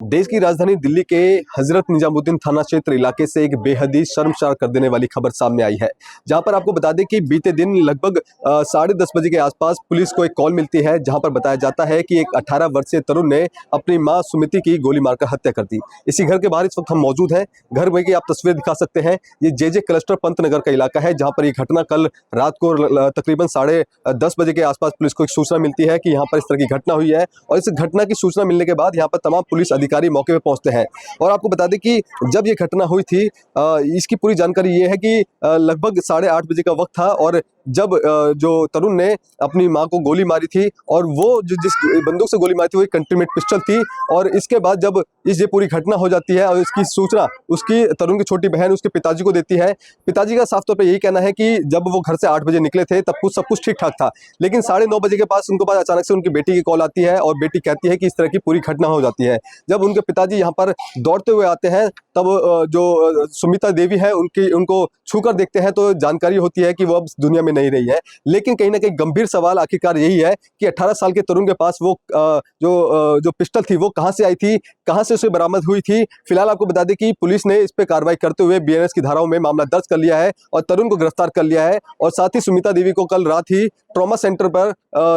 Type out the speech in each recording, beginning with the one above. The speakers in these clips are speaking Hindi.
देश की राजधानी दिल्ली के हजरत निजामुद्दीन थाना क्षेत्र इलाके से एक बेहद ही शर्मसार कर देने वाली खबर सामने आई है, जहां पर आपको बता दें कि बीते दिन लगभग 10:30 बजे के आसपास पुलिस को एक कॉल मिलती है, जहां पर बताया जाता है कि एक 18 वर्षीय तरुण ने अपनी मां सुमिति की गोली मारकर हत्या कर दी। इसी घर के बाहर इस वक्त हम मौजूद हैं। घर में की आप तस्वीर दिखा सकते हैं। ये जे क्लस्टर पंतनगर का इलाका है, जहाँ पर ये घटना कल रात को तकरीबन 10:30 बजे के आसपास पुलिस को एक सूचना मिलती है कि यहाँ पर इस तरह की घटना हुई है। और इस घटना की सूचना मिलने के बाद यहाँ पर तमाम पुलिस अधिकारी मौके पर पहुंचते हैं। और आपको बता दें कि जब ये घटना हुई थी, इसकी पूरी जानकारी ये है कि लगभग 8:30 बजे का वक्त था और जब जो तरुण ने अपनी मां को गोली मारी थी, और वो जो जिस बंदूक से गोली मारी थी वो एक कंट्रीमेट पिस्टल थी। और इसके बाद जब ये पूरी घटना हो जाती है और इसकी सूचना उसकी तरुण की छोटी बहन उसके पिताजी को देती है। पिताजी का साफ तौर पे यही कहना है कि जब वो घर से 8 बजे निकले थे तब सब कुछ ठीक ठाक था, लेकिन 9:30 बजे के पास उनको पास अचानक से उनकी बेटी की कॉल आती है और बेटी कहती है कि इस तरह की पूरी घटना हो जाती है। जब उनके पिताजी यहाँ पर दौड़ते हुए आते हैं तब जो सुमिता देवी है उनको छूकर देखते हैं तो जानकारी होती है कि वो अब दुनिया में नहीं रही है। लेकिन कहीं ना कहीं गंभीर सवाल आखिरकार यही है कि 18 साल के तरुण के पास वो जो पिस्टल थी वो कहां से आई थी, कहां से उसे बरामद हुई थी। फिलहाल आपको बता दें कि पुलिस ने इस पे कार्रवाई करते हुए बीएनएस की धाराओं में मामला दर्ज कर लिया है और तरुण को गिरफ्तार कर लिया है। और साथ ही सुमिता देवी को कल रात ही ट्रॉमा सेंटर पर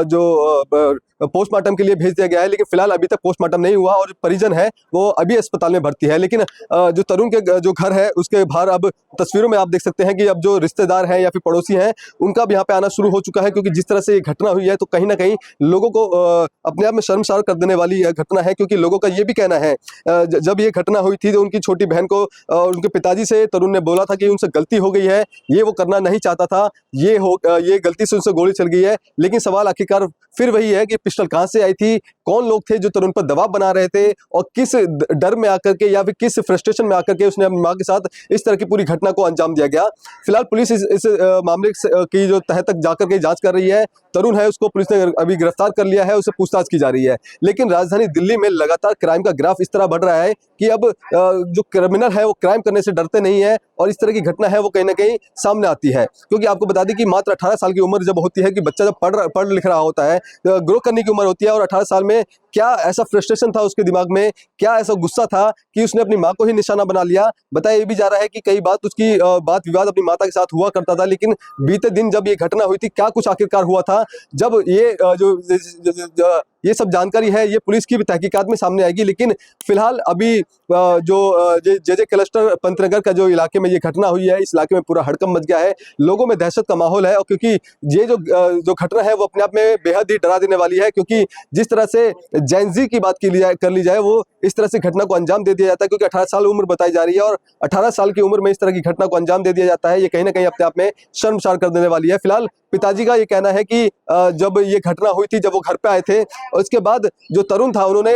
जो पोस्टमार्टम के लिए भेज दिया गया है, लेकिन फिलहाल अभी तक पोस्टमार्टम नहीं हुआ और जो परिजन है वो अभी अस्पताल में भर्ती है। लेकिन जो तरुण के जो घर है उसके बाहर अब तस्वीरों में आप देख सकते हैं कि अब जो रिश्तेदार हैं या फिर पड़ोसी हैं उनका भी यहाँ पे आना शुरू हो चुका है, क्योंकि जिस तरह से ये घटना हुई है तो कहीं ना कहीं लोगों को अपने आप में शर्मसार कर देने वाली घटना है। क्योंकि लोगों का ये भी कहना है, जब ये घटना हुई थी तो उनकी छोटी बहन को उनके पिताजी से तरुण ने बोला था कि उनसे गलती हो गई है, ये वो करना नहीं चाहता था, ये गलती से उनसे गोली चल गई है। लेकिन सवाल आखिरकार फिर वही है कि पिस्टल कहां से आई थी, कौन लोग थे जो तरुण पर दबाव बना रहे थे, और किस डर में आकर के या फिर किस फ्रस्ट्रेशन में आकर के उसने अपनी मां के साथ इस तरह की पूरी घटना को अंजाम दिया गया। फिलहाल पुलिस इस मामले की जो तह तक जाकर के जांच कर रही है। तरुण है उसको पुलिस ने अभी गिरफ्तार कर लिया है, उसे पूछताछ की जा रही है। लेकिन राजधानी दिल्ली में लगातार क्राइम का ग्राफ इस तरह बढ़ रहा है कि अब जो क्रिमिनल है वो क्राइम करने से डरते नहीं है और इस तरह की घटना है वो कहीं ना कहीं सामने आती है। क्योंकि आपको बता दें कि मात्र 18 साल की उम्र जब होती है कि बच्चा जब पढ़ लिख रहा होता है, ग्रो करने की उम्र होती है, और 18 साल में क्या ऐसा फ्रस्ट्रेशन था उसके दिमाग में, क्या ऐसा गुस्सा था कि उसने अपनी मां को ही निशाना बना लिया। बताया ये भी जा रहा है कि कई बात उसकी बात विवाद अपनी माता के साथ हुआ करता था, लेकिन बीते दिन जब ये घटना हुई थी क्या कुछ आखिरकार हुआ था, जब ये सब जानकारी है ये पुलिस की भी तहकीकात में सामने आएगी। लेकिन फिलहाल अभी जो जे क्लस्टर पंतनगर का जो इलाके में ये घटना हुई है, इस इलाके में पूरा हड़कंप मच गया है, लोगों में दहशत का माहौल है। और क्योंकि ये जो घटना है वो अपने आप में बेहद ही डरा देने वाली है, क्योंकि जिस तरह से जेन-ज़ी की बात कर ली जाए वो इस तरह से घटना को अंजाम दे दिया जाता है, क्योंकि 18 साल उम्र बताई जा रही है और 18 साल की उम्र में इस तरह की घटना को अंजाम दे दिया जाता है, ये कहीं ना कहीं अपने आप में शर्मसार कर देने वाली है। फिलहाल पिताजी का ये कहना है कि जब ये घटना हुई थी, जब वो घर पे आए थे और उसके बाद जो तरुण था उन्होंने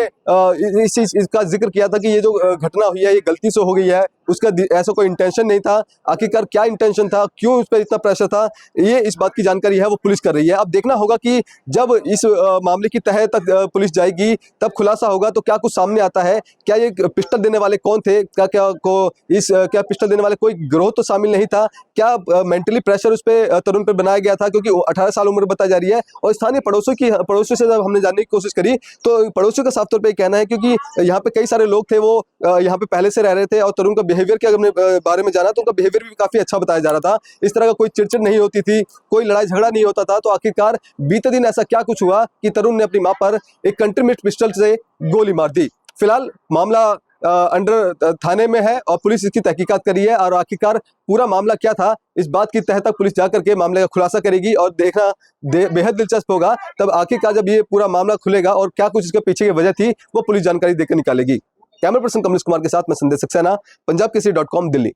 इसका जिक्र किया था कि ये जो घटना हुई है ये गलती से हो गई है, उसका ऐसा कोई इंटेंशन नहीं था। आखिरकार क्या इंटेंशन था, क्यों उस पर इतना प्रेशर था, ये इस बात की जानकारी है वो पुलिस कर रही है। अब देखना होगा कि जब इस मामले की तह तक पुलिस जाएगी तब खुलासा होगा तो क्या कुछ सामने आता है। क्या ये पिस्टल देने वाले कौन थे, क्या पिस्टल देने वाले कोई गिरोह तो शामिल नहीं था, क्या मेंटली प्रेशर उस पर तरुण पर बनाया गया था, क्योंकि 18 साल उम्र बताई जा रही है। और स्थानीय पड़ोसियों से जब हमने जानने की कोशिश करी तो पड़ोसियों का साफ तौर पर कहना है, क्योंकि यहाँ पे कई सारे लोग थे वो यहाँ पे पहले से रह रहे थे और तरुण का बिहेवियर के अगर बारे में जाना तो उनका बिहेवियर भी काफी अच्छा बताया जा रहा था। इस तरह का कोई चिड़चिड़ नहीं होती थी, कोई लड़ाई झगड़ा नहीं होता था। तो आखिरकार बीते दिन ऐसा क्या कुछ हुआ कि तरुण ने अपनी मां पर एक कंट्रीमेट पिस्टल से गोली मार दी। फिलहाल मामला अंडर थाने में है और पुलिस इसकी तहकीकात कर रही है, और आखिरकार पूरा मामला क्या था इस बात की तह तक पुलिस जाकर के मामले का खुलासा करेगी और देखना बेहद दिलचस्प होगा। तब आखिरकार जब ये पूरा मामला खुलेगा और क्या कुछ इसके पीछे की वजह थी वो पुलिस जानकारी देकर निकालेगी। कैमरा पर्सन कमलेश कुमार के साथ मैं संदेश सक्सेना, पंजाब केसरी.com, दिल्ली।